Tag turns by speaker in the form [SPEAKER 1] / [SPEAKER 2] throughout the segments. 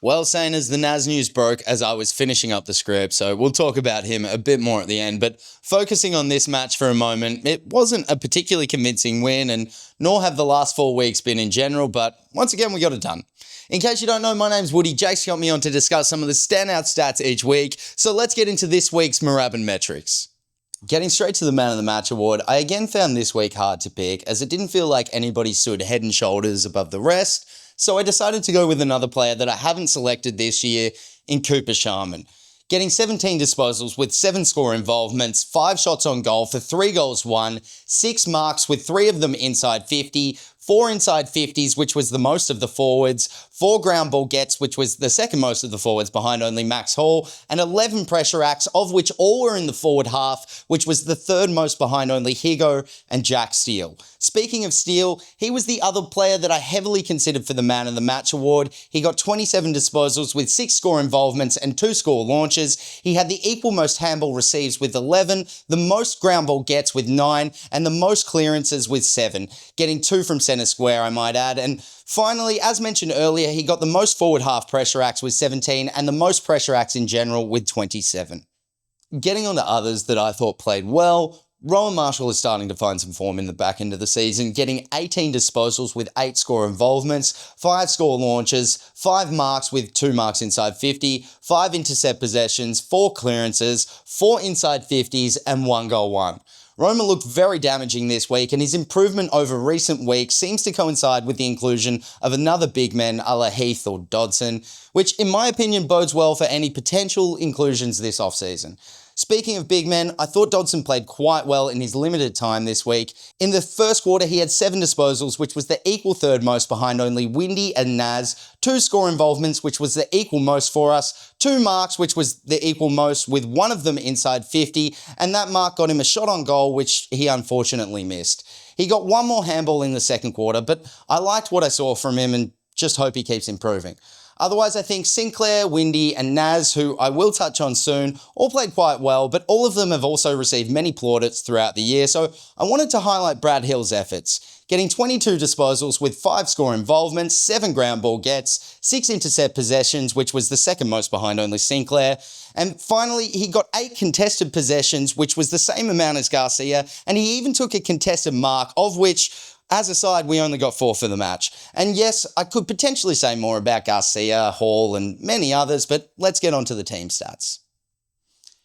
[SPEAKER 1] Well, saying as the Naz news broke as I was finishing up the script, so we'll talk about him a bit more at the end, but focusing on this match for a moment, it wasn't a particularly convincing win, and nor have the last 4 weeks been in general, but once again, we got it done. In case you don't know, my name's Woody. Jake's got me on to discuss some of the standout stats each week, so let's get into this week's Moorabbin metrics. Getting straight to the Man of the Match award, I again found this week hard to pick, as it didn't feel like anybody stood head and shoulders above the rest, so I decided to go with another player that I haven't selected this year in Cooper Sharman. Getting 17 disposals with 7 score involvements, 5 shots on goal for 3 goals won, 6 marks with 3 of them inside 50, 4 inside 50s, which was the most of the forwards, 4 ground ball gets, which was the second most of the forwards behind only Max Hall, and 11 pressure acts, of which all were in the forward half, which was the third most behind only Higo and Jack Steele. Speaking of Steele, he was the other player that I heavily considered for the Man of the Match award. He got 27 disposals with 6 score involvements and 2 score launches. He had the equal most handball receives with 11, the most ground ball gets with 9, and the most clearances with 7, getting 2 from centre square, I might add. And finally, as mentioned earlier, he got the most forward half pressure acts with 17 and the most pressure acts in general with 27. Getting on to others that I thought played well, Rowan Marshall is starting to find some form in the back end of the season, getting 18 disposals with 8 score involvements, 5 score launches, 5 marks with 2 marks inside 50, 5 intercept possessions, 4 clearances, 4 inside 50s, and 1 goal won. Roman looked very damaging this week, and his improvement over recent weeks seems to coincide with the inclusion of another big man a la Heath or Dodson, which in my opinion bodes well for any potential inclusions this offseason. Speaking of big men, I thought Dodson played quite well in his limited time this week. In the first quarter, he had 7 disposals, which was the equal third most behind only Windy and Naz, 2 score involvements, which was the equal most for us, 2 marks, which was the equal most, with 1 of them inside 50, and that mark got him a shot on goal, which he unfortunately missed. He got 1 more handball in the second quarter, but I liked what I saw from him and just hope he keeps improving. Otherwise, I think Sinclair, Windy, and Naz, who I will touch on soon, all played quite well, but all of them have also received many plaudits throughout the year, so I wanted to highlight Brad Hill's efforts. Getting 22 disposals with 5 score involvements, 7 ground ball gets, 6 intercept possessions, which was the second most behind only Sinclair, and finally, he got 8 contested possessions, which was the same amount as Garcia, and he even took a contested mark, of which, as a side, we only got 4 for the match. And yes, I could potentially say more about Garcia, Hall, and many others, but let's get on to the team stats.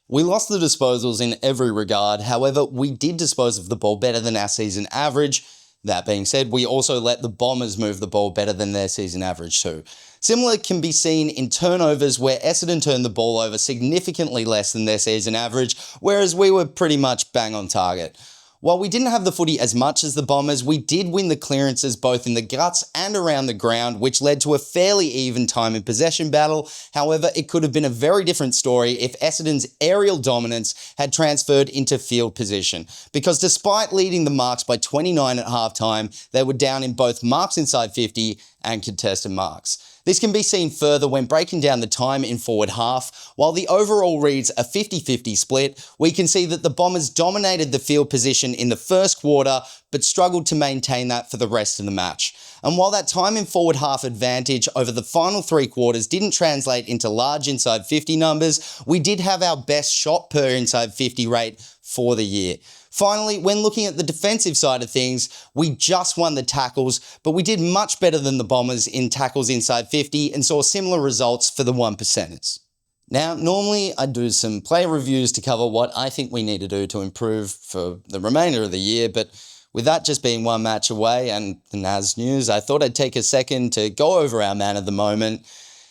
[SPEAKER 1] We lost the disposals in every regard, however, we did dispose of the ball better than our season average. That being said, we also let the Bombers move the ball better than their season average too. Similar can be seen in turnovers, where Essendon turned the ball over significantly less than their season average, whereas we were pretty much bang on target. While we didn't have the footy as much as the Bombers, we did win the clearances both in the guts and around the ground, which led to a fairly even time in possession battle. However, it could have been a very different story if Essendon's aerial dominance had transferred into field position, because despite leading the marks by 29 at halftime, they were down in both marks inside 50 and contested marks. This can be seen further when breaking down the time in forward half. While the overall reads a 50-50 split, we can see that the Bombers dominated the field position in the first quarter, but struggled to maintain that for the rest of the match. And while that time in forward half advantage over the final 3 quarters didn't translate into large inside 50 numbers, we did have our best shot per inside 50 rate for the year. Finally, when looking at the defensive side of things, we just won the tackles, but we did much better than the Bombers in tackles inside 50 and saw similar results for the 1%ers. Now, normally I do some player reviews to cover what I think we need to do to improve for the remainder of the year, but with that just being 1 match away and the Naz news, I thought I'd take a second to go over our man of the moment.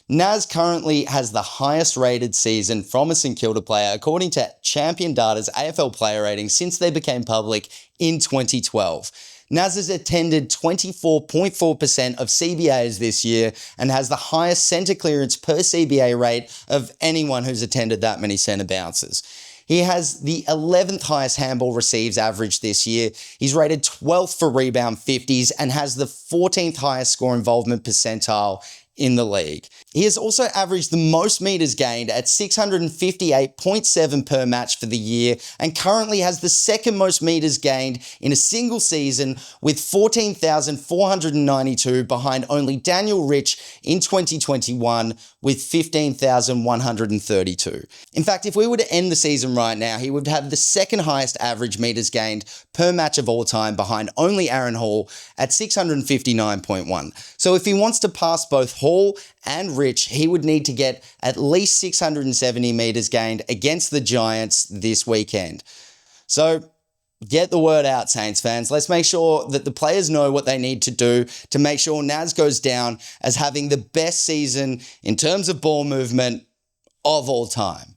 [SPEAKER 1] Naz currently has the highest rated season from a St Kilda player according to Champion Data's AFL player rating since they became public in 2012. Naz has attended 24.4% of CBAs this year and has the highest centre clearance per CBA rate of anyone who's attended that many centre bounces. He has the 11th highest handball receives average this year. He's rated 12th for rebound 50s and has the 14th highest score involvement percentile in the league. He has also averaged the most meters gained at 658.7 per match for the year, and currently has the second most meters gained in a single season with 14,492 behind only Daniel Rich in 2021 with 15,132. In fact, if we were to end the season right now, he would have the second highest average meters gained per match of all time behind only Aaron Hall at 659.1. So if he wants to pass both Hall and Rich, he would need to get at least 670 meters gained against the Giants this weekend. So get the word out, Saints fans. Let's make sure that the players know what they need to do to make sure Naz goes down as having the best season in terms of ball movement of all time.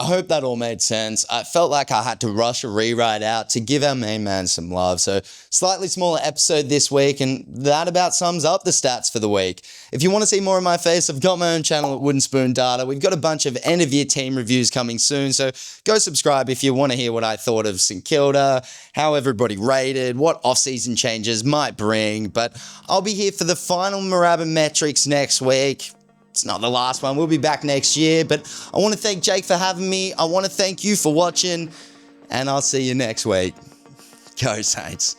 [SPEAKER 1] I hope that all made sense. I felt like I had to rush a rewrite out to give our main man some love. So slightly smaller episode this week, and that about sums up the stats for the week. If you want to see more of my face, I've got my own channel at Wooden Spoon Data. We've got a bunch of end of year team reviews coming soon, so go subscribe if you want to hear what I thought of St Kilda, how everybody rated, what off-season changes might bring. But I'll be here for the final Moorabbin metrics next week. It's not the last one. We'll be back next year, but I want to thank Jake for having me. I want to thank you for watching, and I'll see you next week. Go Saints.